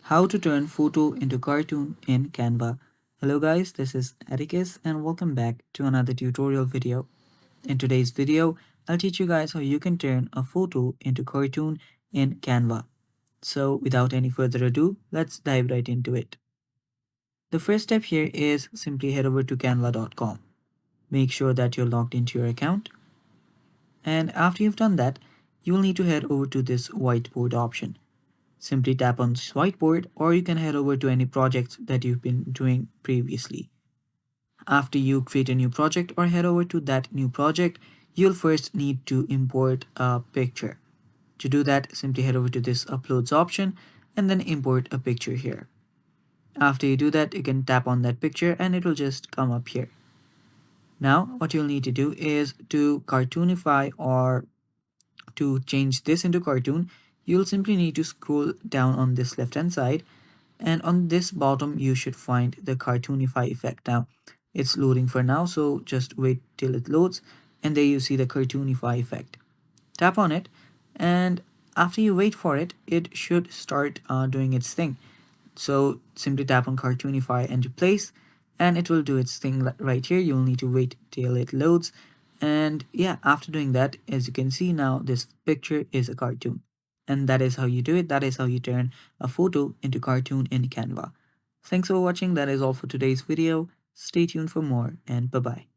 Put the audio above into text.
How to turn photo into cartoon in Canva. Hello guys, this is Atticus and welcome back to another tutorial video. In today's video, I'll teach you guys how you can turn a photo into cartoon in Canva. So without any further ado, let's dive right into it. The first step here is simply head over to canva.com. Make sure that you're logged into your account. And after you've done that, you will need to head over to this whiteboard option. Simply tap on this whiteboard, or you can head over to any projects that you've been doing previously. After you create a new project or head over to that new project, you'll first need to import a picture. To do that, simply head over to this uploads option and then import a picture here. After you do that, you can tap on that picture and it will just come up here. Now, what you'll need to do is to cartoonify or to change this into cartoon, you'll simply need to scroll down on this left hand side, and on this bottom you should find the cartoonify effect. Now it's loading for now, so just wait till it loads, and there you see the cartoonify effect. Tap on it, and after you wait for it, it should start doing its thing. So simply tap on cartoonify and replace, and it will do its thing right here. You'll need to wait till it loads. And yeah, after doing that, as you can see now, this picture is a cartoon. And that is how you do it. That is how you turn a photo into cartoon in Canva. Thanks for watching. That is all for today's video. Stay tuned for more, and bye bye.